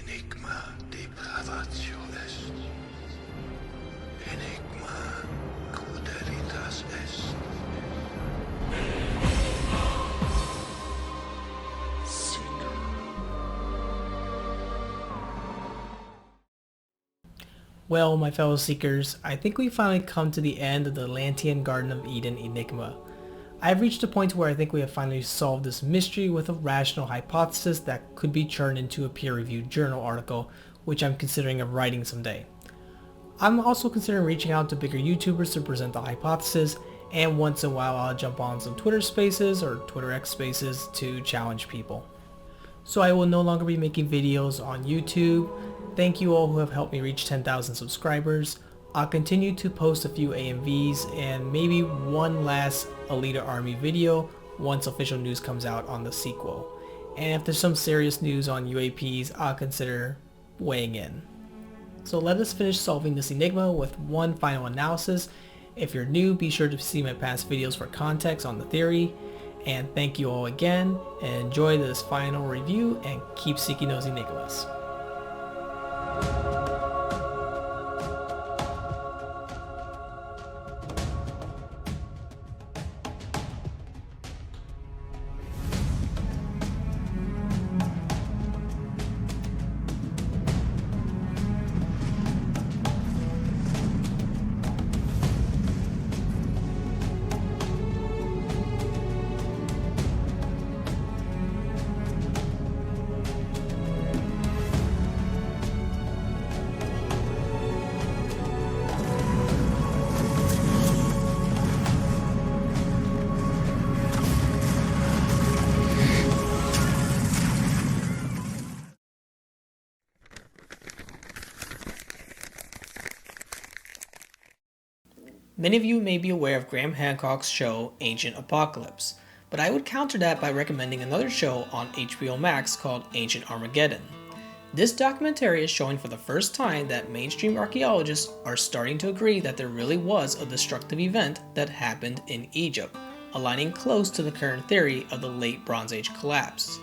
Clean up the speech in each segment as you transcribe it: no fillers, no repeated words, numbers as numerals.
Enigma depravatio est. Enigma crudelitas est. Well, my fellow seekers, I think we finally come to the end of the Atlantean Garden of Eden enigma. I've reached a point where I think we have finally solved this mystery with a rational hypothesis that could be turned into a peer-reviewed journal article, which I'm considering of writing someday. I'm also considering reaching out to bigger YouTubers to present the hypothesis, and once in a while I'll jump on some Twitter Spaces or Twitter X Spaces to challenge people. So I will no longer be making videos on YouTube. Thank you all who have helped me reach 10,000 subscribers. I'll continue to post a few AMVs and maybe one last Alita Army video once official news comes out on the sequel. And if there's some serious news on UAPs, I'll consider weighing in. So let us finish solving this enigma with one final analysis. If you're new, be sure to see my past videos for context on the theory. And thank you all again, and enjoy this final review and keep seeking those enigmas. Many of you may be aware of Graham Hancock's show Ancient Apocalypse, but I would counter that by recommending another show on HBO Max called Ancient Armageddon. This documentary is showing for the first time that mainstream archaeologists are starting to agree that there really was a destructive event that happened in Egypt, aligning close to the current theory of the late Bronze Age collapse.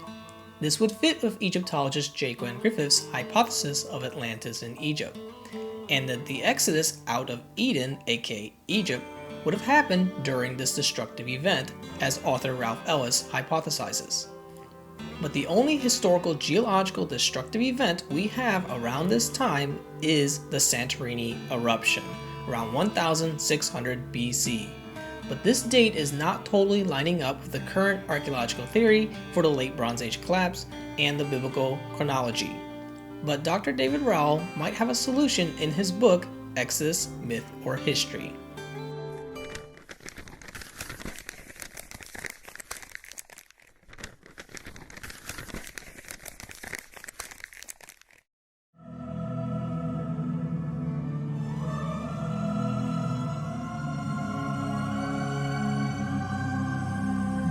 This would fit with Egyptologist J. Gwen Griffith's hypothesis of Atlantis in Egypt, and that the exodus out of Eden, aka Egypt, would have happened during this destructive event, as author Ralph Ellis hypothesizes. But the only historical geological destructive event we have around this time is the Santorini eruption, around 1600 BC. But this date is not totally lining up with the current archaeological theory for the late Bronze Age collapse and the biblical chronology. But Dr. David Rowell might have a solution in his book, Exodus, Myth or History.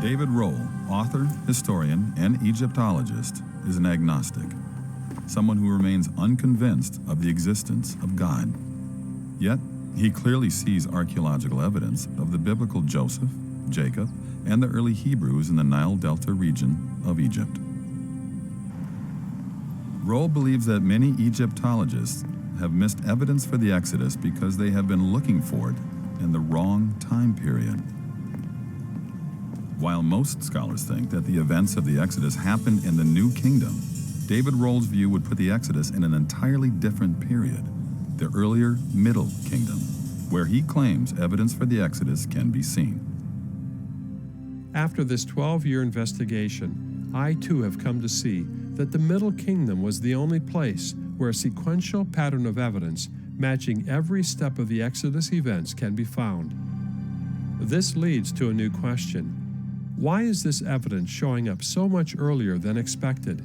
David Rowell, author, historian, and Egyptologist, is an agnostic, someone who remains unconvinced of the existence of God. Yet, he clearly sees archaeological evidence of the biblical Joseph, Jacob, and the early Hebrews in the Nile Delta region of Egypt. Rowell believes that many Egyptologists have missed evidence for the Exodus because they have been looking for it in the wrong time period. While most scholars think that the events of the Exodus happened in the New Kingdom, David Rowell's view would put the Exodus in an entirely different period, the earlier Middle Kingdom, where he claims evidence for the Exodus can be seen. After this 12-year investigation, I too have come to see that the Middle Kingdom was the only place where a sequential pattern of evidence matching every step of the Exodus events can be found. This leads to a new question. Why is this evidence showing up so much earlier than expected?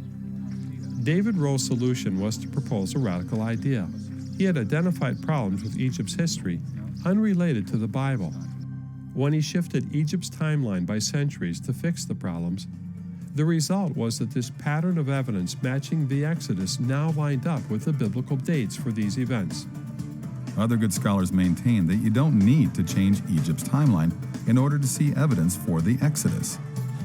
David Rowell's solution was to propose a radical idea. He had identified problems with Egypt's history unrelated to the Bible. When he shifted Egypt's timeline by centuries to fix the problems, the result was that this pattern of evidence matching the Exodus now lined up with the biblical dates for these events. Other good scholars maintain that you don't need to change Egypt's timeline in order to see evidence for the Exodus.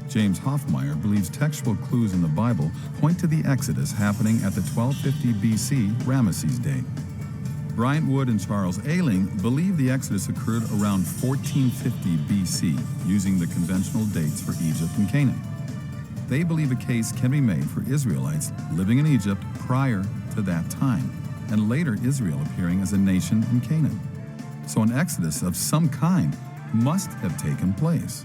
James Hoffmeyer believes textual clues in the Bible point to the Exodus happening at the 1250 BC Ramesses date. Bryant Wood and Charles Ayling believe the Exodus occurred around 1450 BC, using the conventional dates for Egypt and Canaan. They believe a case can be made for Israelites living in Egypt prior to that time, and later Israel appearing as a nation in Canaan. So an Exodus of some kind must have taken place.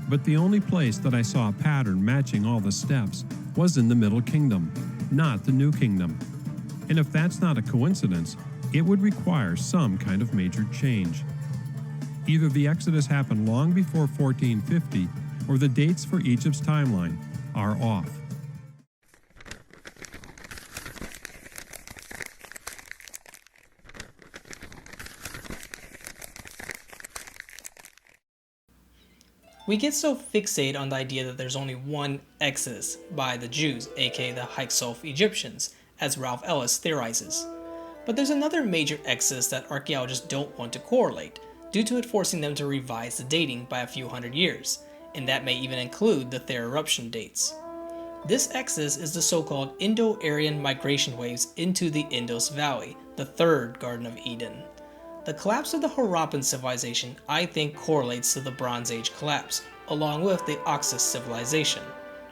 But the only place that I saw a pattern matching all the steps was in the Middle Kingdom, not the New Kingdom. And if that's not a coincidence, it would require some kind of major change. Either the Exodus happened long before 1450, or the dates for Egypt's timeline are off. We get so fixated on the idea that there's only one Exodus by the Jews, aka the Hyksos Egyptians, as Ralph Ellis theorizes. But there's another major Exodus that archaeologists don't want to correlate, due to it forcing them to revise the dating by a few hundred years, and that may even include the Thera eruption dates. This Exodus is the so-called Indo-Aryan migration waves into the Indus Valley, the third Garden of Eden. The collapse of the Harappan civilization, I think, correlates to the Bronze Age collapse, along with the Oxus civilization,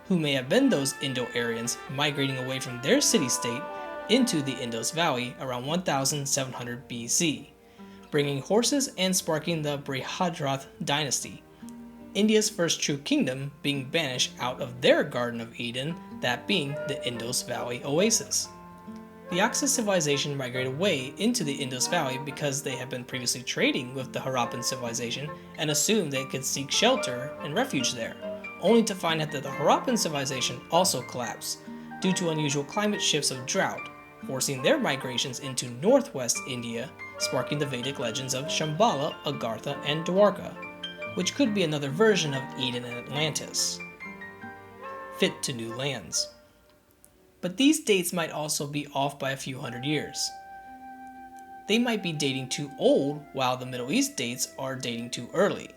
who may have been those Indo-Aryans migrating away from their city-state into the Indus Valley around 1700 BC, bringing horses and sparking the Brihadrath dynasty, India's first true kingdom being banished out of their Garden of Eden, that being the Indus Valley oasis. The Oxus civilization migrated away into the Indus Valley because they had been previously trading with the Harappan civilization and assumed they could seek shelter and refuge there, only to find out that the Harappan civilization also collapsed due to unusual climate shifts of drought, forcing their migrations into northwest India, sparking the Vedic legends of Shambhala, Agartha, and Dwarka, which could be another version of Eden and Atlantis, fit to new lands. But these dates might also be off by a few hundred years. They might be dating too old, while the Middle East dates are dating too early.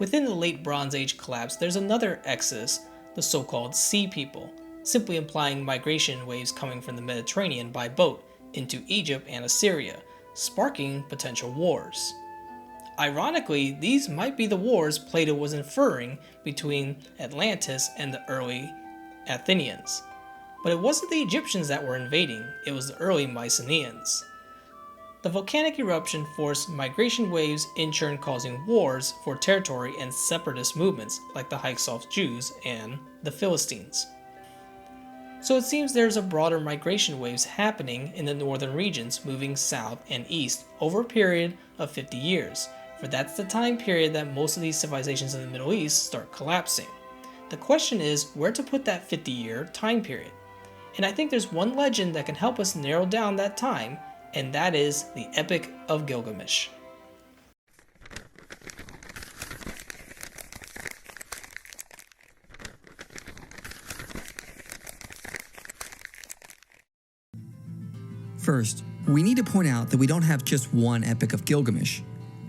Within the late Bronze Age collapse, there's another Exodus, the so-called Sea People, simply implying migration waves coming from the Mediterranean by boat into Egypt and Assyria, sparking potential wars. Ironically, these might be the wars Plato was inferring between Atlantis and the early Athenians. But it wasn't the Egyptians that were invading, it was the early Mycenaeans. The volcanic eruption forced migration waves, in turn causing wars for territory and separatist movements like the Hyksos Jews and the Philistines. So it seems there's a broader migration waves happening in the northern regions, moving south and east over a period of 50 years, for that's the time period that most of these civilizations in the Middle East start collapsing. The question is where to put that 50-year time period. And I think there's one legend that can help us narrow down that time, and that is the Epic of Gilgamesh. First, we need to point out that we don't have just one Epic of Gilgamesh.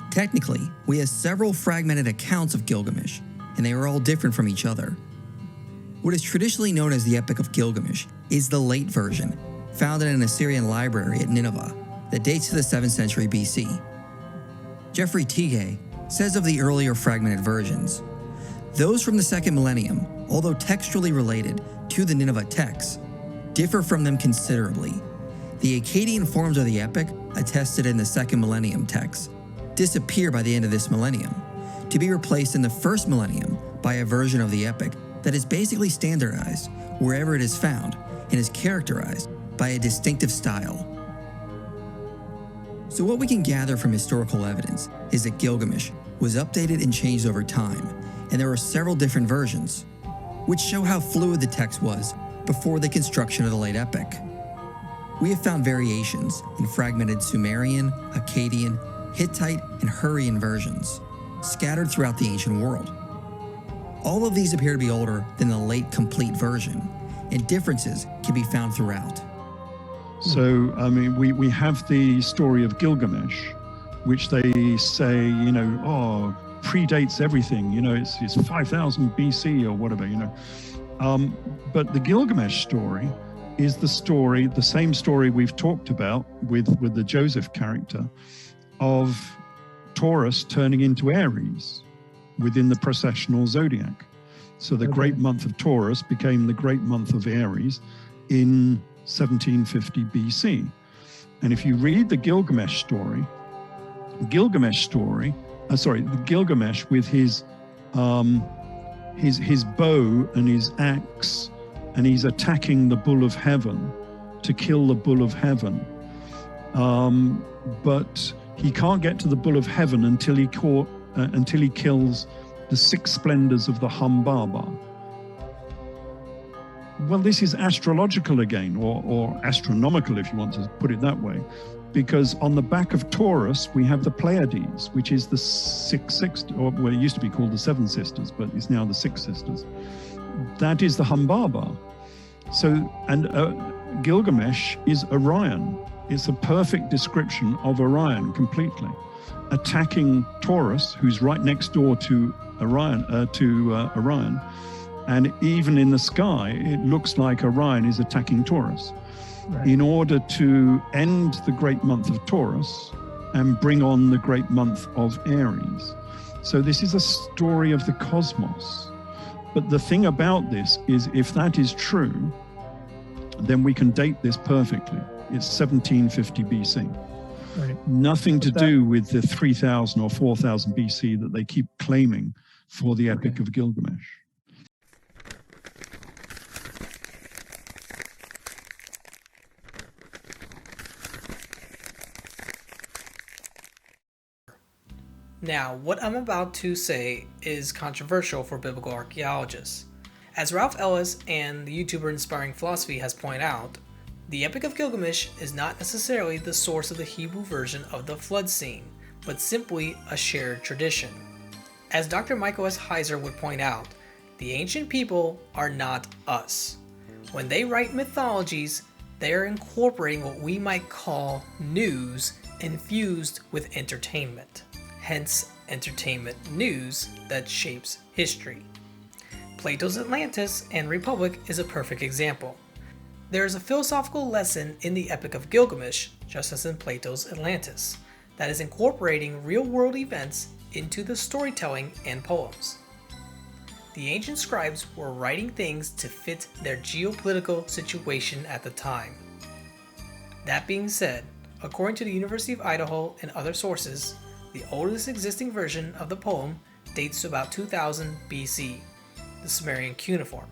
Technically, we have several fragmented accounts of Gilgamesh, and they are all different from each other. What is traditionally known as the Epic of Gilgamesh is the late version, found in an Assyrian library at Nineveh, that dates to the 7th century BC. Jeffrey Tighe says of the earlier fragmented versions, those from the 2nd millennium, although textually related to the Nineveh texts, differ from them considerably. The Akkadian forms of the epic, attested in the 2nd millennium texts, disappear by the end of this millennium, to be replaced in the 1st millennium by a version of the epic that is basically standardized wherever it is found and is characterized by a distinctive style. So what we can gather from historical evidence is that Gilgamesh was updated and changed over time, and there are several different versions, which show how fluid the text was before the construction of the late epic. We have found variations in fragmented Sumerian, Akkadian, Hittite, and Hurrian versions, scattered throughout the ancient world. All of these appear to be older than the late complete version, and differences can be found throughout. So, I mean, we have the story of Gilgamesh, which they say, predates everything. It's 5,000 BC or whatever. But the Gilgamesh story is the same story we've talked about with the Joseph character of Taurus turning into Aries within the processional zodiac. So the great month of Taurus became the great month of Aries in 1750 BC. And if you read the Gilgamesh with his bow and his axe, and he's attacking the bull of heaven to kill the bull of heaven. But he can't get to the bull of heaven until he kills the 6 splendors of the Humbaba. Well, this is astrological again, or astronomical, if you want to put it that way, because on the back of Taurus, we have the Pleiades, which is the 6 sisters, or well, it used to be called the 7 sisters, but it's now the 6 sisters. That is the Humbaba. So, and Gilgamesh is Orion. It's a perfect description of Orion completely, attacking Taurus, who's right next door to Orion, and even in the sky, it looks like Orion is attacking Taurus, in order to end the great month of Taurus and bring on the great month of Aries. So this is a story of the cosmos. But the thing about this is, if that is true, then we can date this perfectly. It's 1750 BC. Right. Nothing to do with the 3000 or 4000 BC that they keep claiming for the Epic of Gilgamesh. Now, what I'm about to say is controversial for biblical archaeologists. As Ralph Ellis and the YouTuber Inspiring Philosophy has pointed out, the Epic of Gilgamesh is not necessarily the source of the Hebrew version of the flood scene, but simply a shared tradition. As Dr. Michael S. Heiser would point out, the ancient people are not us. When they write mythologies, they are incorporating what we might call news infused with entertainment. Hence, entertainment news that shapes history. Plato's Atlantis and Republic is a perfect example. There is a philosophical lesson in the Epic of Gilgamesh, just as in Plato's Atlantis, that is incorporating real-world events into the storytelling and poems. The ancient scribes were writing things to fit their geopolitical situation at the time. That being said, according to the University of Idaho and other sources, the oldest existing version of the poem dates to about 2000 BC, the Sumerian cuneiform,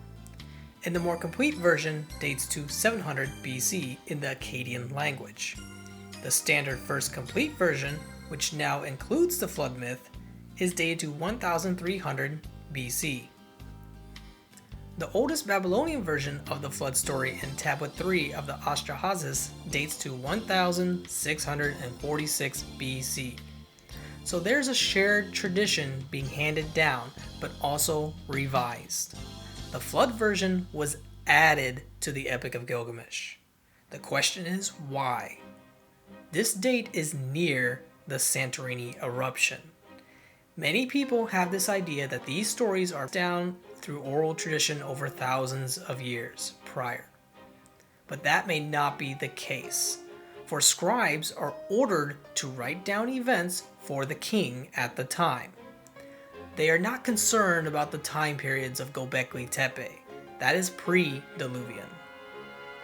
and the more complete version dates to 700 BC in the Akkadian language. The standard first complete version, which now includes the flood myth, is dated to 1300 BC. The oldest Babylonian version of the flood story in Tablet 3 of the Astrahasis dates to 1646 BC. So there's a shared tradition being handed down, but also revised. The flood version was added to the Epic of Gilgamesh. The question is why? This date is near the Santorini eruption. Many people have this idea that these stories are down through oral tradition over thousands of years prior. But that may not be the case, for scribes are ordered to write down events for the king at the time. They are not concerned about the time periods of Göbekli Tepe. That is pre-Diluvian.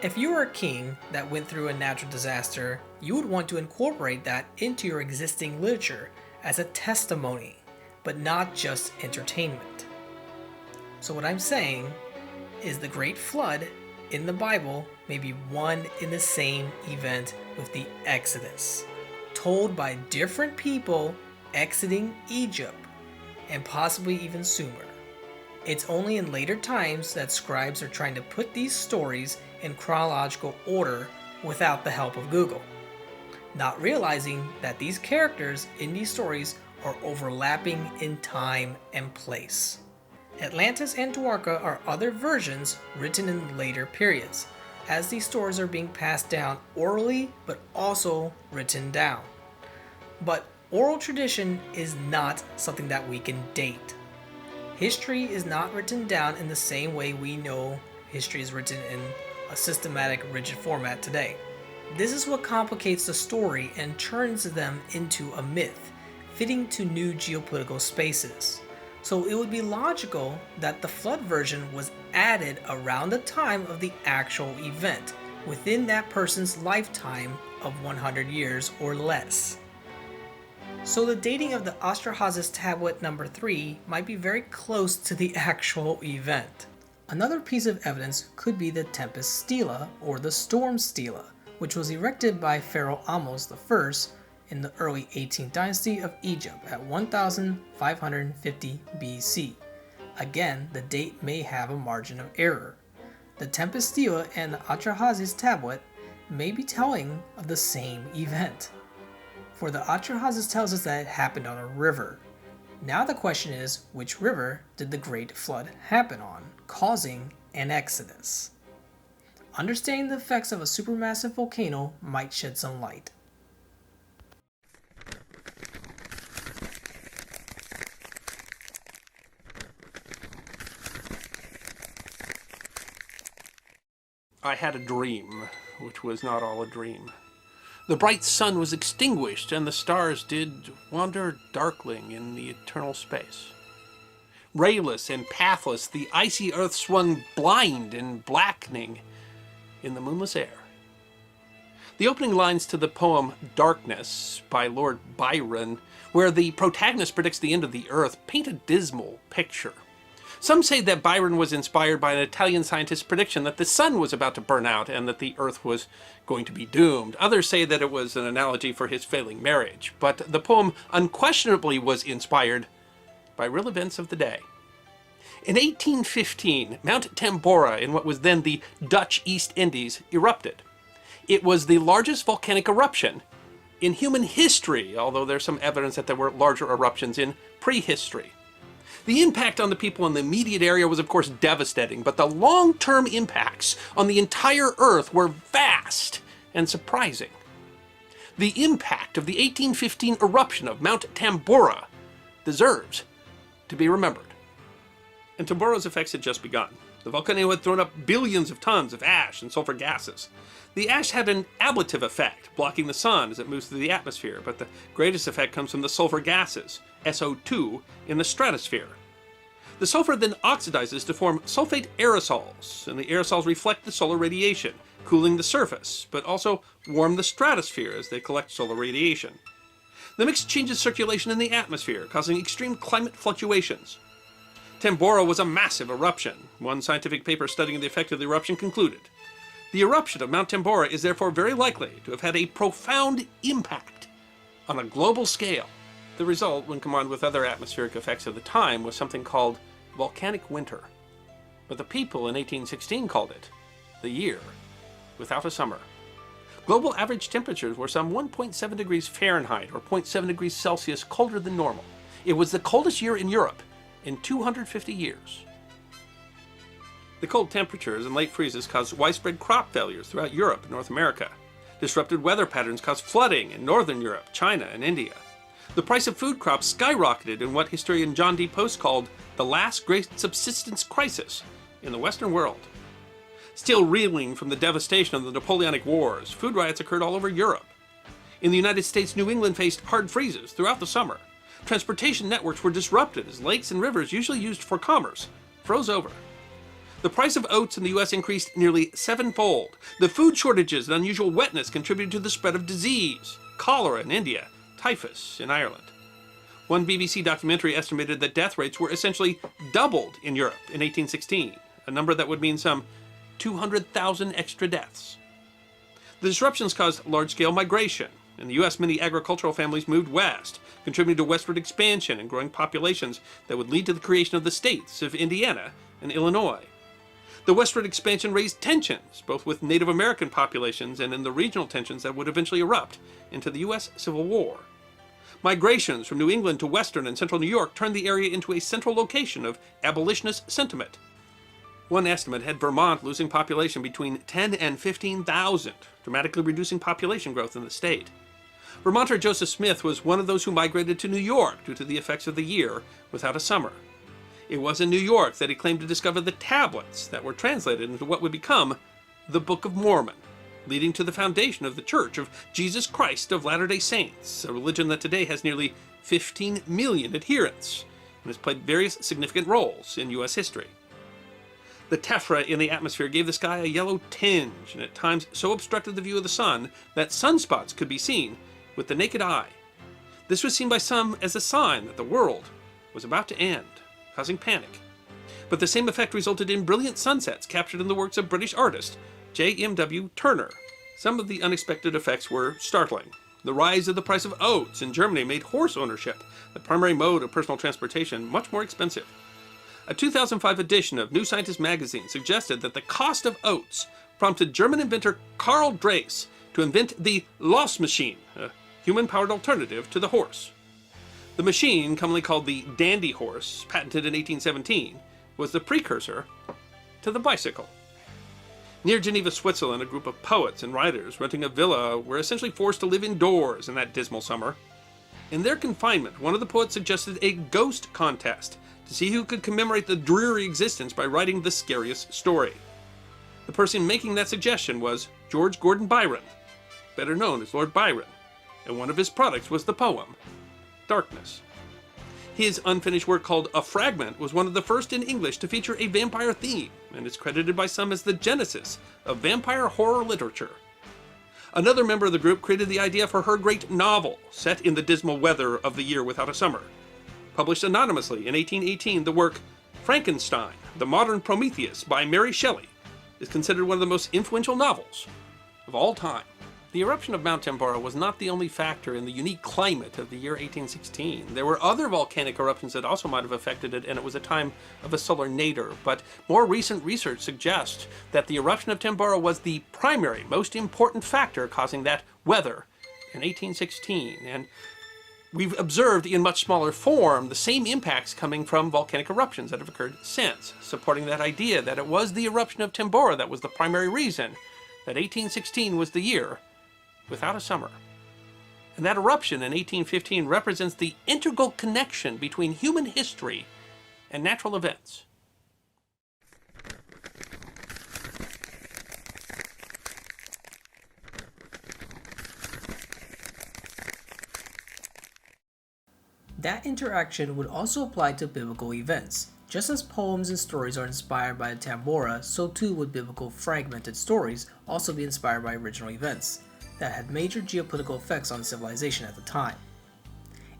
If you were a king that went through a natural disaster, you would want to incorporate that into your existing literature as a testimony, but not just entertainment. So what I'm saying is the Great Flood in the Bible may be one in the same event with the Exodus, told by different people exiting Egypt, and possibly even Sumer. It's only in later times that scribes are trying to put these stories in chronological order without the help of Google, not realizing that these characters in these stories are overlapping in time and place. Atlantis and Dwarka are other versions written in later periods, as these stories are being passed down orally but also written down. But Oral tradition is not something that we can date. History is not written down in the same way we know history is written in a systematic, rigid format today. This is what complicates the story and turns them into a myth, fitting to new geopolitical spaces. So it would be logical that the flood version was added around the time of the actual event, within that person's lifetime of 100 years or less. So the dating of the Astrahasis tablet number 3 might be very close to the actual event. Another piece of evidence could be the Tempest Stela, or the Storm Stela, which was erected by Pharaoh Ahmose I in the early 18th dynasty of Egypt at 1550 BC. Again, the date may have a margin of error. The Tempest Stela and the Atrahasis tablet may be telling of the same event. For the Atrahasis tells us that it happened on a river. Now the question is, which river did the Great Flood happen on, causing an exodus? Understanding the effects of a supermassive volcano might shed some light. I had a dream, which was not all a dream. The bright sun was extinguished, and the stars did wander darkling in the eternal space. Rayless and pathless, the icy earth swung blind and blackening in the moonless air. The opening lines to the poem Darkness by Lord Byron, where the protagonist predicts the end of the earth, paint a dismal picture. Some say that Byron was inspired by an Italian scientist's prediction that the sun was about to burn out and that the earth was going to be doomed. Others say that it was an analogy for his failing marriage. But the poem unquestionably was inspired by real events of the day. In 1815, Mount Tambora in what was then the Dutch East Indies erupted. It was the largest volcanic eruption in human history, although there's some evidence that there were larger eruptions in prehistory. The impact on the people in the immediate area was of course devastating, but the long-term impacts on the entire Earth were vast and surprising. The impact of the 1815 eruption of Mount Tambora deserves to be remembered. And Tambora's effects had just begun. The volcano had thrown up billions of tons of ash and sulfur gases. The ash had an ablative effect, blocking the sun as it moves through the atmosphere, but the greatest effect comes from the sulfur gases, SO2, in the stratosphere. The sulfur then oxidizes to form sulfate aerosols, and the aerosols reflect the solar radiation, cooling the surface, but also warm the stratosphere as they collect solar radiation. The mix changes circulation in the atmosphere, causing extreme climate fluctuations. Tambora was a massive eruption. One scientific paper studying the effect of the eruption concluded, the eruption of Mount Tambora is therefore very likely to have had a profound impact on a global scale. The result, when combined with other atmospheric effects of the time, was something called volcanic winter. But the people in 1816 called it the year without a summer. Global average temperatures were some 1.7 degrees Fahrenheit or 0.7 degrees Celsius colder than normal. It was the coldest year in Europe in 250 years. The cold temperatures and late freezes caused widespread crop failures throughout Europe and North America. Disrupted weather patterns caused flooding in Northern Europe, China, and India. The price of food crops skyrocketed in what historian John D. Post called the last great subsistence crisis in the Western world. Still reeling from the devastation of the Napoleonic Wars, food riots occurred all over Europe. In the United States, New England faced hard freezes throughout the summer. Transportation networks were disrupted as lakes and rivers usually used for commerce froze over. The price of oats in the U.S. increased nearly sevenfold. The food shortages and unusual wetness contributed to the spread of disease, cholera in India, typhus in Ireland. One BBC documentary estimated that death rates were essentially doubled in Europe in 1816, a number that would mean some 200,000 extra deaths. The disruptions caused large-scale migration. In the U.S., many agricultural families moved west, contributing to westward expansion and growing populations that would lead to the creation of the states of Indiana and Illinois. The westward expansion raised tensions, both with Native American populations and in the regional tensions that would eventually erupt into the U.S. Civil War. Migrations from New England to western and central New York turned the area into a central location of abolitionist sentiment. One estimate had Vermont losing population between 10 and 15,000, dramatically reducing population growth in the state. Vermonter Joseph Smith was one of those who migrated to New York due to the effects of the year without a summer. It was in New York that he claimed to discover the tablets that were translated into what would become the Book of Mormon, leading to the foundation of the Church of Jesus Christ of Latter-day Saints, a religion that today has nearly 15 million adherents and has played various significant roles in U.S. history. The tephra in the atmosphere gave the sky a yellow tinge and at times so obstructed the view of the sun that sunspots could be seen with the naked eye. This was seen by some as a sign that the world was about to end, causing panic. But the same effect resulted in brilliant sunsets captured in the works of British artist J.M.W. Turner. Some of the unexpected effects were startling. The rise of the price of oats in Germany made horse ownership, the primary mode of personal transportation, much more expensive. A 2005 edition of New Scientist magazine suggested that the cost of oats prompted German inventor Karl Dreis to invent the Loss machine, a human-powered alternative to the horse. The machine, commonly called the dandy horse, patented in 1817, was the precursor to the bicycle. Near Geneva, Switzerland, a group of poets and writers renting a villa were essentially forced to live indoors in that dismal summer. In their confinement, one of the poets suggested a ghost contest to see who could commemorate the dreary existence by writing the scariest story. The person making that suggestion was George Gordon Byron, better known as Lord Byron, and one of his products was the poem Darkness. His unfinished work called A Fragment was one of the first in English to feature a vampire theme, and is credited by some as the genesis of vampire horror literature. Another member of the group created the idea for her great novel, set in the dismal weather of the year without a summer. Published anonymously in 1818, the work Frankenstein, the Modern Prometheus by Mary Shelley is considered one of the most influential novels of all time. The eruption of Mount Tambora was not the only factor in the unique climate of the year 1816. There were other volcanic eruptions that also might have affected it, and it was a time of a solar nadir. But more recent research suggests that the eruption of Tambora was the primary, most important factor causing that weather in 1816. And we've observed in much smaller form the same impacts coming from volcanic eruptions that have occurred since, supporting that idea that it was the eruption of Tambora that was the primary reason that 1816 was the year without a summer. And that eruption in 1815 represents the integral connection between human history and natural events. That interaction would also apply to biblical events. Just as poems and stories are inspired by Tambora, so too would biblical fragmented stories also be inspired by original events that had major geopolitical effects on civilization at the time.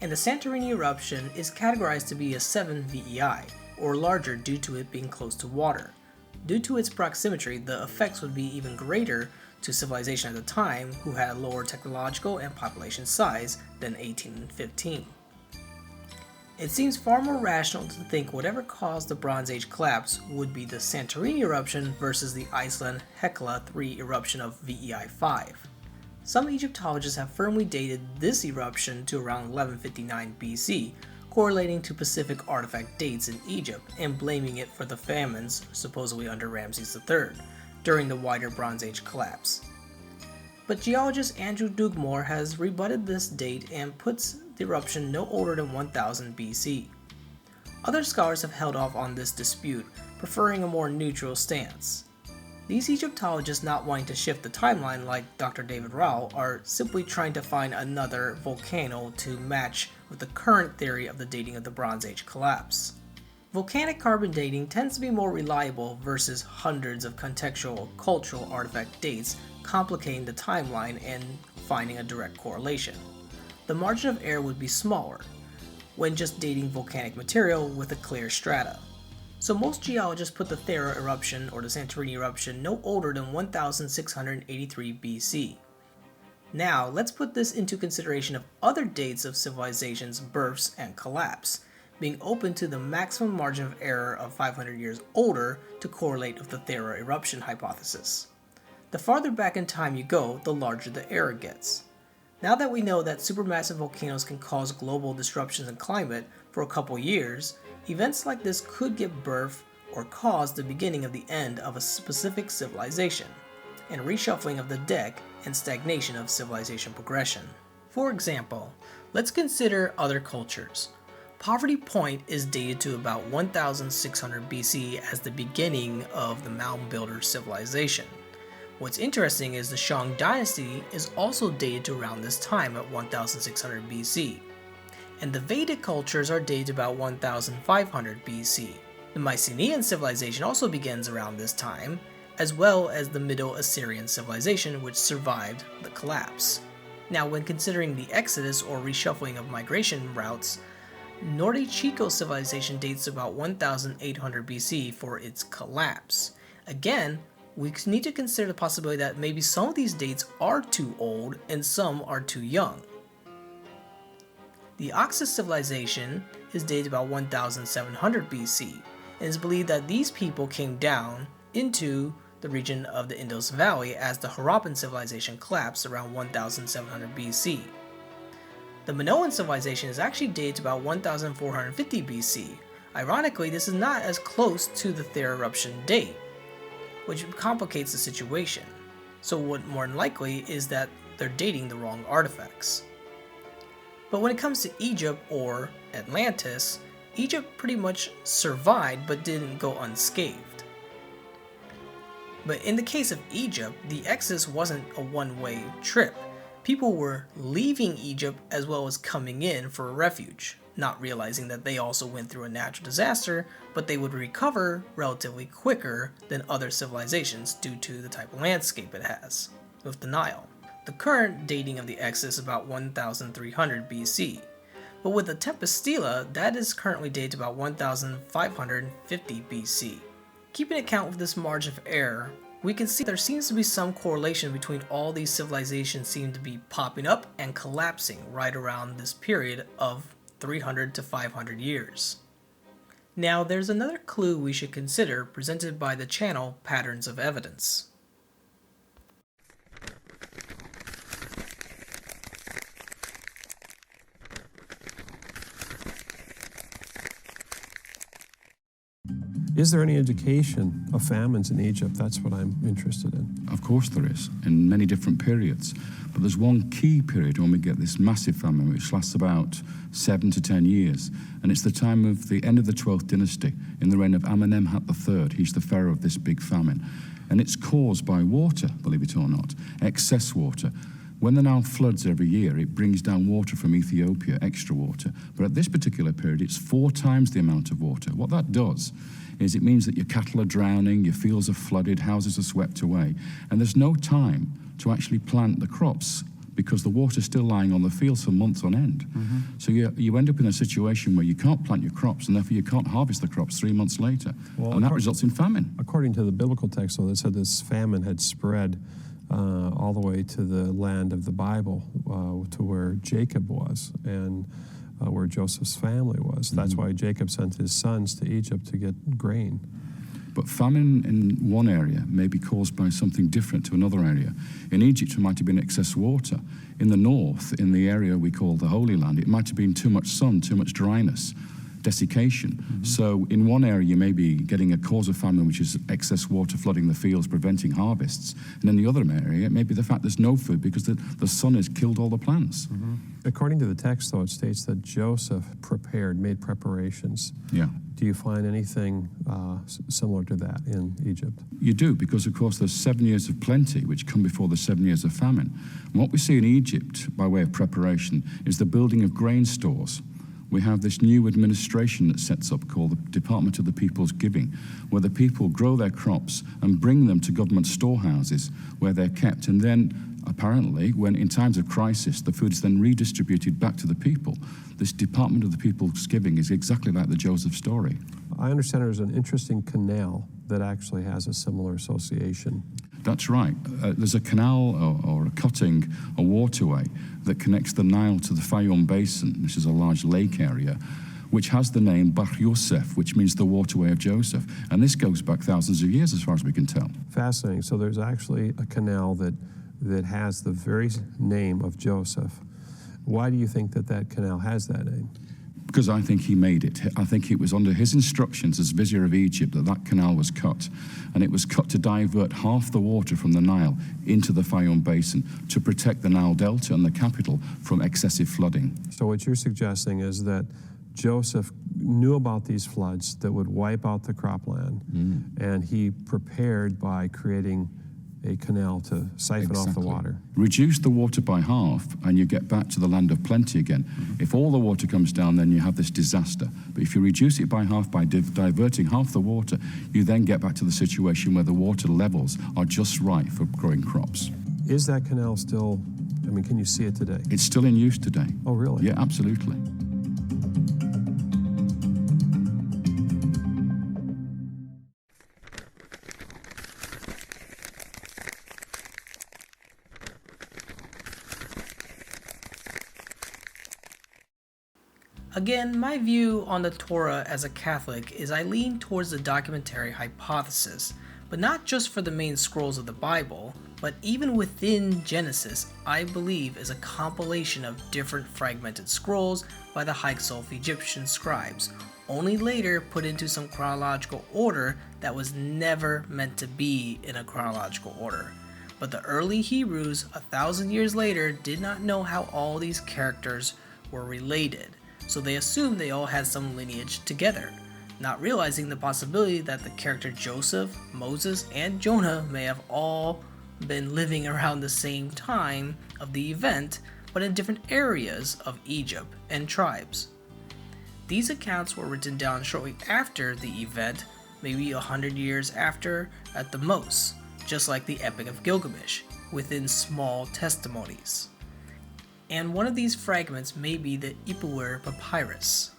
And the Santorini eruption is categorized to be a 7 VEI, or larger due to it being close to water. Due to its proximity, the effects would be even greater to civilization at the time, who had a lower technological and population size than 1815. It seems far more rational to think whatever caused the Bronze Age collapse would be the Santorini eruption versus the Iceland Hekla 3 eruption of VEI 5. Some Egyptologists have firmly dated this eruption to around 1159 BC, correlating to Pacific artifact dates in Egypt and blaming it for the famines supposedly under Ramses III during the wider Bronze Age collapse. But geologist Andrew Dugmore has rebutted this date and puts the eruption no older than 1000 BC. Other scholars have held off on this dispute, preferring a more neutral stance. These Egyptologists not wanting to shift the timeline like Dr. David Rowell are simply trying to find another volcano to match with the current theory of the dating of the Bronze Age collapse. Volcanic carbon dating tends to be more reliable versus hundreds of contextual cultural artifact dates complicating the timeline and finding a direct correlation. The margin of error would be smaller when just dating volcanic material with a clear strata. So most geologists put the Thera eruption or the Santorini eruption no older than 1683 BC. Now let's put this into consideration of other dates of civilizations' births and collapse, being open to the maximum margin of error of 500 years older to correlate with the Thera eruption hypothesis. The farther back in time you go, the larger the error gets. Now that we know that supermassive volcanoes can cause global disruptions in climate for a couple years, events like this could give birth or cause the beginning of the end of a specific civilization, and reshuffling of the deck and stagnation of civilization progression. For example, let's consider other cultures. Poverty Point is dated to about 1600 BC as the beginning of the mound builder civilization. What's interesting is the Shang dynasty is also dated to around this time at 1600 BC. And the Vedic cultures are dated to about 1500 BC. The Mycenaean civilization also begins around this time, as well as the Middle Assyrian civilization, which survived the collapse. Now, when considering the exodus or reshuffling of migration routes, Norte Chico civilization dates to about 1800 BC for its collapse. Again, we need to consider the possibility that maybe some of these dates are too old and some are too young. The Oxus civilization is dated about 1700 BC, and is believed that these people came down into the region of the Indus Valley as the Harappan civilization collapsed around 1700 BC. The Minoan civilization is actually dated to about 1450 BC. Ironically, this is not as close to the Thera eruption date, which complicates the situation. So what more than likely is that they're dating the wrong artifacts. But when it comes to Egypt or Atlantis, Egypt pretty much survived but didn't go unscathed. But in the case of Egypt, the exodus wasn't a one-way trip. People were leaving Egypt as well as coming in for refuge, not realizing that they also went through a natural disaster, but they would recover relatively quicker than other civilizations due to the type of landscape it has, with the Nile. The current dating of the exodus is about 1300 BC, but with the Tempest Stela, that is currently dated to about 1550 BC. Keeping account of this margin of error, we can see there seems to be some correlation between all these civilizations seem to be popping up and collapsing right around this period of 300 to 500 years. Now there's another clue we should consider presented by the channel Patterns of Evidence. Is there any indication of famines in Egypt? That's what I'm interested in. Of course there is, in many different periods. But there's one key period when we get this massive famine, which lasts about 7 to 10 years. And it's the time of the end of the 12th dynasty, in the reign of Amenemhat III. He's the pharaoh of this big famine. And it's caused by water, believe it or not, excess water. When the Nile floods every year, it brings down water from Ethiopia, extra water. But at this particular period, it's 4 times the amount of water. What that does is it means that your cattle are drowning, your fields are flooded, houses are swept away, and there's no time to actually plant the crops because the water's still lying on the fields for months on end. So you end up in a situation where you can't plant your crops, and therefore you can't harvest the crops 3 months later, and that results in famine. According to the biblical text, though, they said this famine had spread all the way to the land of the Bible, to where Jacob was, and where Joseph's family was. That's why Jacob sent his sons to Egypt to get grain. But famine in one area may be caused by something different to another area. In Egypt, it might have been excess water. In the north, in the area we call the Holy Land, it might have been too much sun, too much dryness, desiccation. So in one area, you may be getting a cause of famine, which is excess water flooding the fields, preventing harvests. And in the other area, it may be the fact there's no food because the sun has killed all the plants. According to the text, though, it states that Joseph made preparations. Yeah. Do you find anything similar to that in Egypt? You do, because of course there's 7 years of plenty which come before the 7 years of famine. And what we see in Egypt by way of preparation is the building of grain stores. We have this new administration that sets up called the Department of the People's Giving, where the people grow their crops and bring them to government storehouses where they're kept, and then apparently, when in times of crisis, the food is then redistributed back to the people. This Department of the People's Giving is exactly like the Joseph story. I understand there's an interesting canal that actually has a similar association. That's right. There's a canal or a cutting, a waterway that connects the Nile to the Fayum Basin. This is a large lake area, which has the name Bahr Yosef, which means the waterway of Joseph. And this goes back thousands of years as far as we can tell. Fascinating. So there's actually a canal that has the very name of Joseph. Why do you think that canal has that name? Because I think he made it. I think it was under his instructions as Vizier of Egypt that canal was cut. And it was cut to divert half the water from the Nile into the Fayum Basin to protect the Nile Delta and the capital from excessive flooding. So what you're suggesting is that Joseph knew about these floods that would wipe out the cropland, and he prepared by creating a canal to siphon off the water. Reduce the water by half and you get back to the land of plenty again. If all the water comes down, then you have this disaster. But if you reduce it by half by diverting half the water, you then get back to the situation where the water levels are just right for growing crops. Is that canal still, I mean, can you see it today? It's still in use today. Oh, really? Yeah, absolutely. Again, my view on the Torah as a Catholic is I lean towards the documentary hypothesis, but not just for the main scrolls of the Bible, but even within Genesis, I believe is a compilation of different fragmented scrolls by the Hyksos Egyptian scribes, only later put into some chronological order that was never meant to be in a chronological order. But the early Hebrews, 1,000 years later, did not know how all these characters were related. So they assumed they all had some lineage together, not realizing the possibility that the character Joseph, Moses, and Jonah may have all been living around the same time of the event, but in different areas of Egypt and tribes. These accounts were written down shortly after the event, maybe 100 years after at the most, just like the Epic of Gilgamesh, within small testimonies. And one of these fragments may be the Ipuwer Papyrus.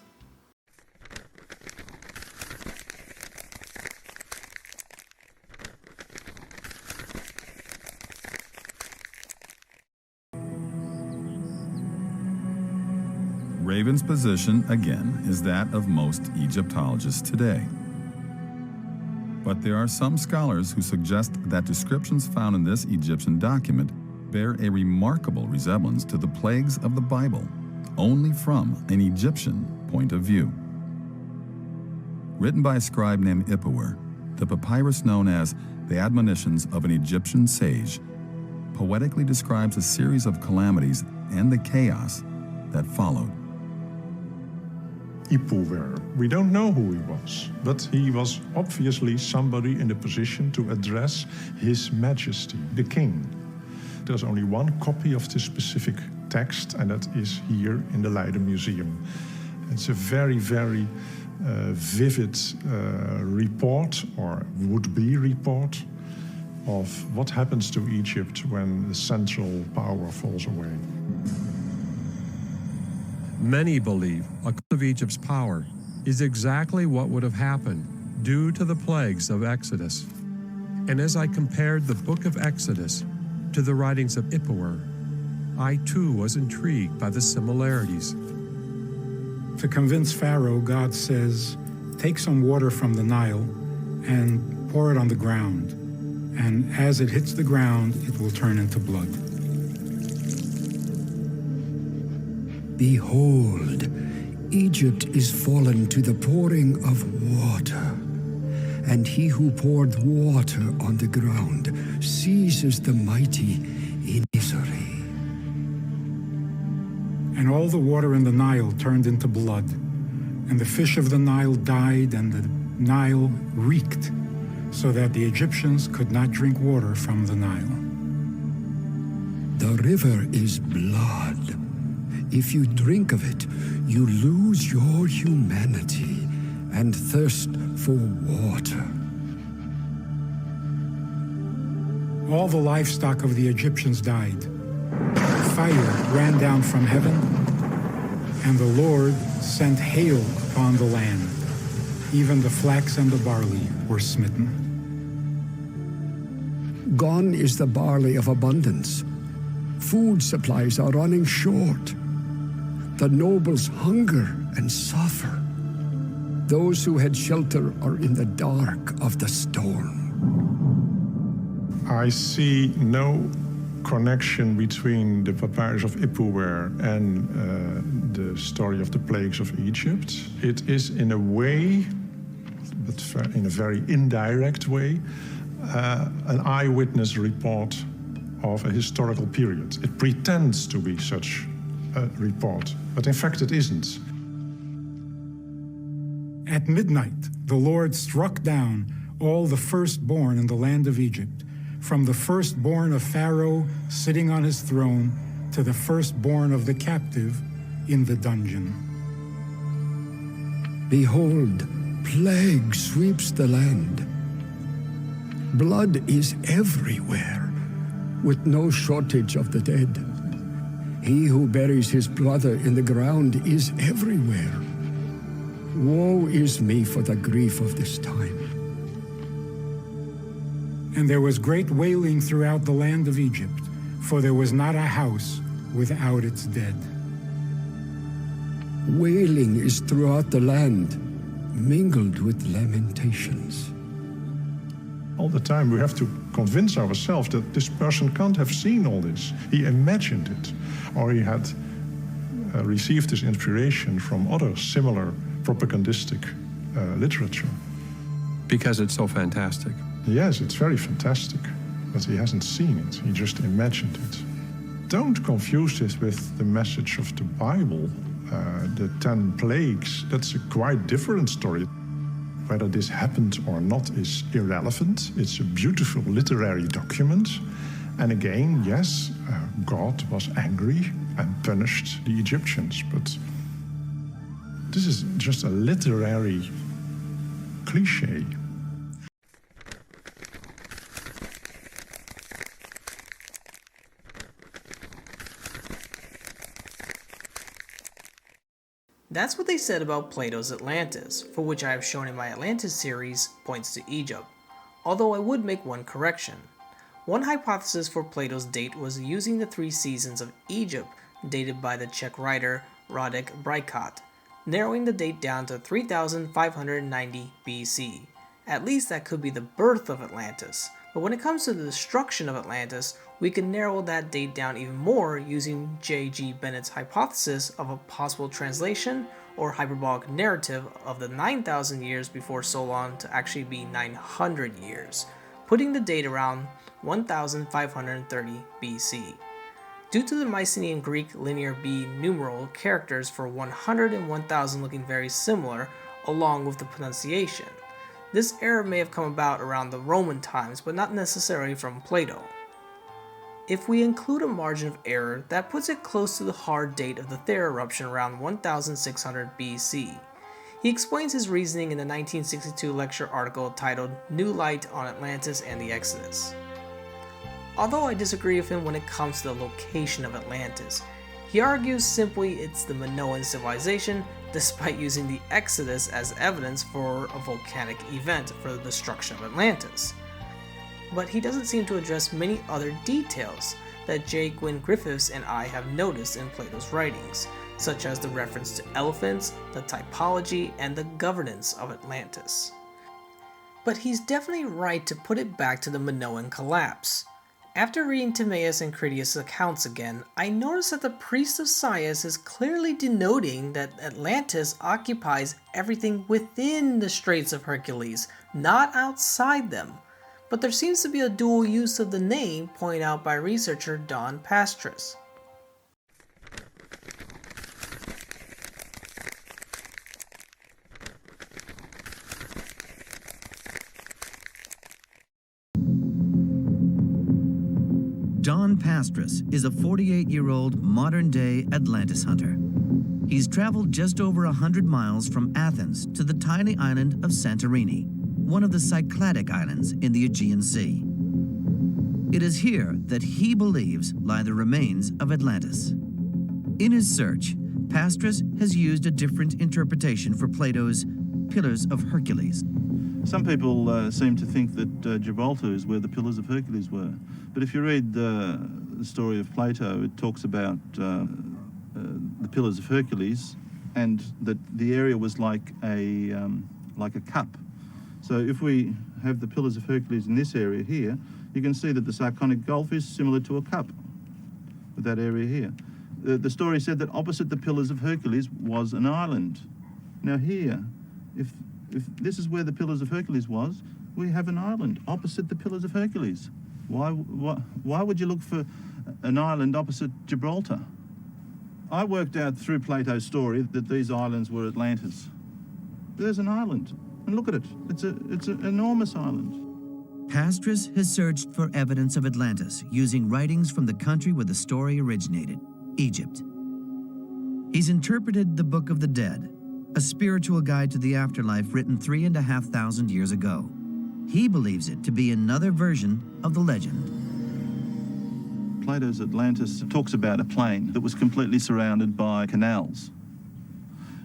Raven's position, again, is that of most Egyptologists today. But there are some scholars who suggest that descriptions found in this Egyptian document bear a remarkable resemblance to the plagues of the Bible, only from an Egyptian point of view. Written by a scribe named Ipuwer, the papyrus known as the Admonitions of an Egyptian Sage poetically describes a series of calamities and the chaos that followed. Ipuwer. We don't know who he was, but he was obviously somebody in a position to address His Majesty, the King. There's only one copy of this specific text, and that is here in the Leiden Museum. It's a very, very vivid report, or would-be report, of what happens to Egypt when the central power falls away. Many believe a cut of Egypt's power is exactly what would have happened due to the plagues of Exodus. And as I compared the book of Exodus to the writings of Ipuwer, I too was intrigued by the similarities. To convince Pharaoh, God says, take some water from the Nile and pour it on the ground. And as it hits the ground, it will turn into blood. Behold, Egypt is fallen to the pouring of water, and he who poured water on the ground seizes the mighty in misery. And all the water in the Nile turned into blood, and the fish of the Nile died, and the Nile reeked, so that the Egyptians could not drink water from the Nile. The river is blood. If you drink of it, you lose your humanity and thirst for water. All the livestock of the Egyptians died. Fire ran down from heaven, and the Lord sent hail upon the land. Even the flax and the barley were smitten. Gone is the barley of abundance. Food supplies are running short. The nobles hunger and suffer. Those who had shelter are in the dark of the storm. I see no connection between the papyrus of Ipuwer and the story of the plagues of Egypt. It is in a way, but in a very indirect way, an eyewitness report of a historical period. It pretends to be such a report, but in fact it isn't. At midnight, the Lord struck down all the firstborn in the land of Egypt, from the firstborn of Pharaoh sitting on his throne to the firstborn of the captive in the dungeon. Behold, plague sweeps the land. Blood is everywhere, with no shortage of the dead. He who buries his brother in the ground is everywhere. Woe is me for the grief of this time. And there was great wailing throughout the land of Egypt, for there was not a house without its dead. Wailing is throughout the land, mingled with lamentations. All the time we have to convince ourselves that this person can't have seen all this. He imagined it, or he had received his inspiration from other similar propagandistic literature. Because it's so fantastic. Yes, it's very fantastic, but he hasn't seen it. He just imagined it. Don't confuse this with the message of the Bible, the 10 plagues. That's a quite different story. Whether this happened or not is irrelevant. It's a beautiful literary document. And again, yes, God was angry and punished the Egyptians, but this is just a literary cliché. That's what they said about Plato's Atlantis, for which I have shown in my Atlantis series points to Egypt, although I would make one correction. One hypothesis for Plato's date was using the 3 seasons of Egypt dated by the Czech writer Radek Brajkat, narrowing the date down to 3590 BC. At least that could be the birth of Atlantis, but when it comes to the destruction of Atlantis, we can narrow that date down even more using J.G. Bennett's hypothesis of a possible translation or hyperbolic narrative of the 9,000 years before Solon to actually be 900 years, putting the date around 1530 BC. Due to the Mycenaean Greek linear B numeral characters for 100 and 1000 looking very similar, along with the pronunciation, this error may have come about around the Roman times, but not necessarily from Plato. If we include a margin of error, that puts it close to the hard date of the Thera eruption around 1600 BC. He explains his reasoning in the 1962 lecture article titled New Light on Atlantis and the Exodus. Although I disagree with him when it comes to the location of Atlantis, he argues simply it's the Minoan civilization, despite using the Exodus as evidence for a volcanic event for the destruction of Atlantis. But he doesn't seem to address many other details that J. Gwyn Griffiths and I have noticed in Plato's writings, such as the reference to elephants, the typology, and the governance of Atlantis. But he's definitely right to put it back to the Minoan collapse. After reading Timaeus and Critias' accounts again, I noticed that the priest of Sais is clearly denoting that Atlantis occupies everything within the Straits of Hercules, not outside them. But there seems to be a dual use of the name pointed out by researcher Don Pastris. Don Pastris is a 48-year-old modern-day Atlantis hunter. He's traveled just over 100 miles from Athens to the tiny island of Santorini, one of the Cycladic islands in the Aegean Sea. It is here that he believes lie the remains of Atlantis. In his search, Pastris has used a different interpretation for Plato's Pillars of Hercules. Some people seem to think that Gibraltar is where the Pillars of Hercules were. But if you read the story of Plato, it talks about the Pillars of Hercules, and that the area was like a cup. So if we have the Pillars of Hercules in this area here, You can see that the Sarconic Gulf is similar to a cup with that area here. The story said that opposite the Pillars of Hercules was an island. Now here, if this is where the Pillars of Hercules was, we have an island opposite the Pillars of Hercules. Why would you look for an island opposite Gibraltar? I worked out through Plato's story that these islands were Atlantis. There's an island, and look at it. It's an enormous island. Papyrus has searched for evidence of Atlantis using writings from the country where the story originated, Egypt. He's interpreted the Book of the Dead, a spiritual guide to the afterlife written 3,500 years ago. He believes it to be another version of the legend. Plato's Atlantis talks about a plain that was completely surrounded by canals.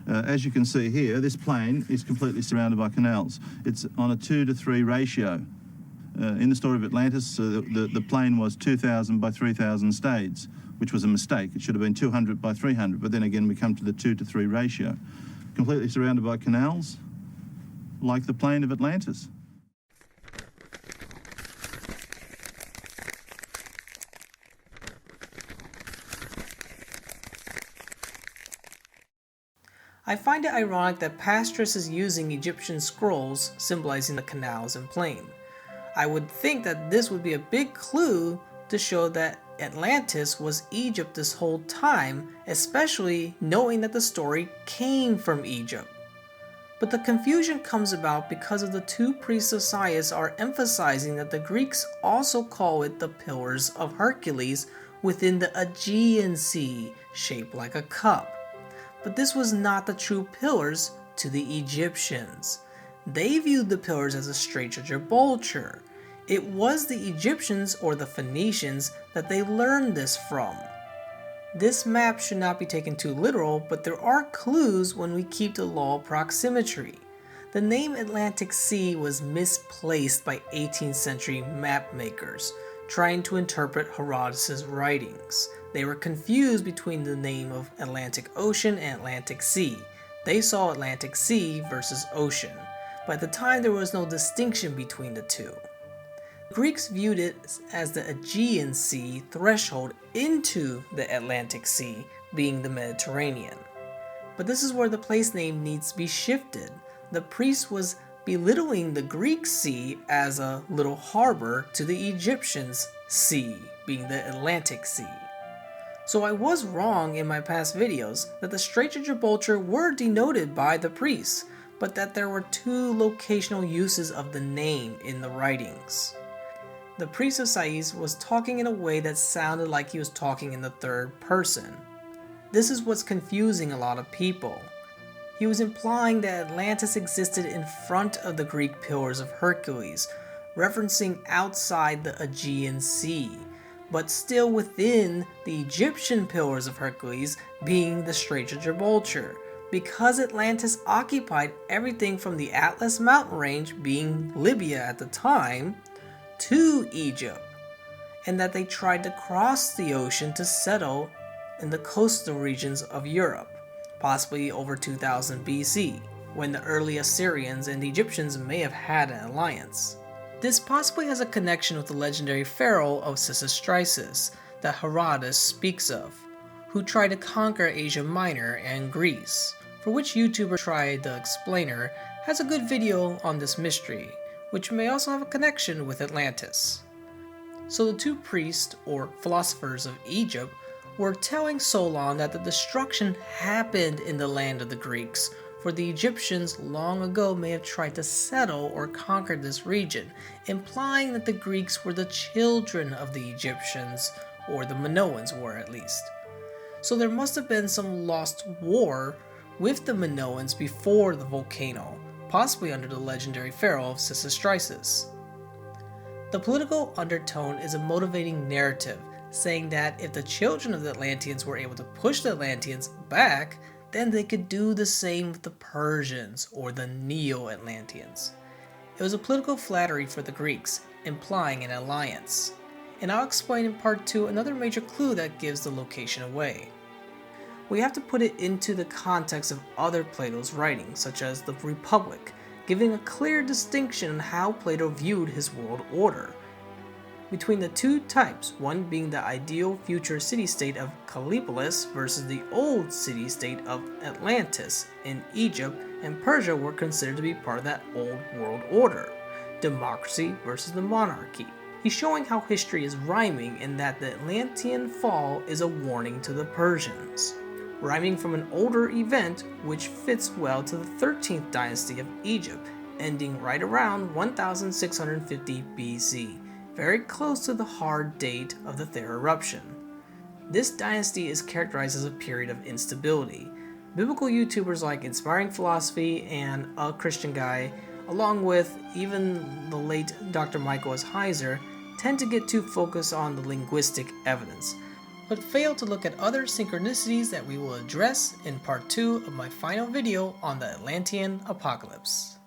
As you can see here, this plain is completely surrounded by canals. It's on a 2-to-3 ratio. In the story of Atlantis, the plain was 2,000 by 3,000 stades, which was a mistake. It should have been 200 by 300, but then again we come to the 2-to-3 ratio. Completely surrounded by canals, like the plain of Atlantis. I find it ironic that Papyrus is using Egyptian scrolls symbolizing the canals and plain. I would think that this would be a big clue to show that Atlantis was Egypt this whole time, especially knowing that the story came from Egypt. But the confusion comes about because of the two priests of Science are emphasizing that the Greeks also call it the Pillars of Hercules within the Aegean Sea, shaped like a cup. But this was not the true pillars to the Egyptians. They viewed the pillars as a stranger vulture. It was the Egyptians or the Phoenicians that they learned this from. This map should not be taken too literal, but there are clues when we keep the law of proximity. The name Atlantic Sea was misplaced by 18th century map makers trying to interpret Herodotus' writings. They were confused between the name of Atlantic Ocean and Atlantic Sea. They saw Atlantic Sea versus ocean, but at the time there was no distinction between the two. Greeks viewed it as the Aegean Sea threshold into the Atlantic Sea, being the Mediterranean. But this is where the place name needs to be shifted. The priest was belittling the Greek sea as a little harbor to the Egyptians' sea, being the Atlantic Sea. So I was wrong in my past videos that the Straits of Gibraltar were denoted by the priests, but that there were two locational uses of the name in the writings. The priest of Sais was talking in a way that sounded like he was talking in the third person. This is what's confusing a lot of people. He was implying that Atlantis existed in front of the Greek Pillars of Hercules, referencing outside the Aegean Sea, but still within the Egyptian Pillars of Hercules, being the Straits of Gibraltar, because Atlantis occupied everything from the Atlas mountain range, being Libya at the time, to Egypt, and that they tried to cross the ocean to settle in the coastal regions of Europe, possibly over 2000 BC, when the early Assyrians and the Egyptians may have had an alliance. This possibly has a connection with the legendary pharaoh of Pisistratus that Herodotus speaks of, who tried to conquer Asia Minor and Greece, for which YouTuber Try the Explainer has a good video on this mystery, which may also have a connection with Atlantis. So the two priests, or philosophers of Egypt, were telling Solon that the destruction happened in the land of the Greeks, for the Egyptians long ago may have tried to settle or conquer this region, implying that the Greeks were the children of the Egyptians, or the Minoans were at least. So there must have been some lost war with the Minoans before the volcano, possibly under the legendary pharaoh of Pisistratus. The political undertone is a motivating narrative, saying that if the children of the Atlanteans were able to push the Atlanteans back, then they could do the same with the Persians or the Neo-Atlanteans. It was a political flattery for the Greeks, implying an alliance. And I'll explain in part 2 another major clue that gives the location away. We have to put it into the context of other Plato's writings, such as the Republic, giving a clear distinction on how Plato viewed his world order. between the two types, one being the ideal future city-state of Callipolis versus the old city-state of Atlantis in Egypt and Persia were considered to be part of that old world order, democracy versus the monarchy. He's showing how history is rhyming and that the Atlantean fall is a warning to the Persians, rhyming from an older event which fits well to the 13th dynasty of Egypt, ending right around 1650 BC, very close to the hard date of the Thera eruption. This dynasty is characterized as a period of instability. Biblical YouTubers like Inspiring Philosophy and A Christian Guy, along with even the late Dr. Michael S. Heiser, tend to get too focused on the linguistic evidence, but fail to look at other synchronicities that we will address in part 2 of my final video on the Atlantean apocalypse.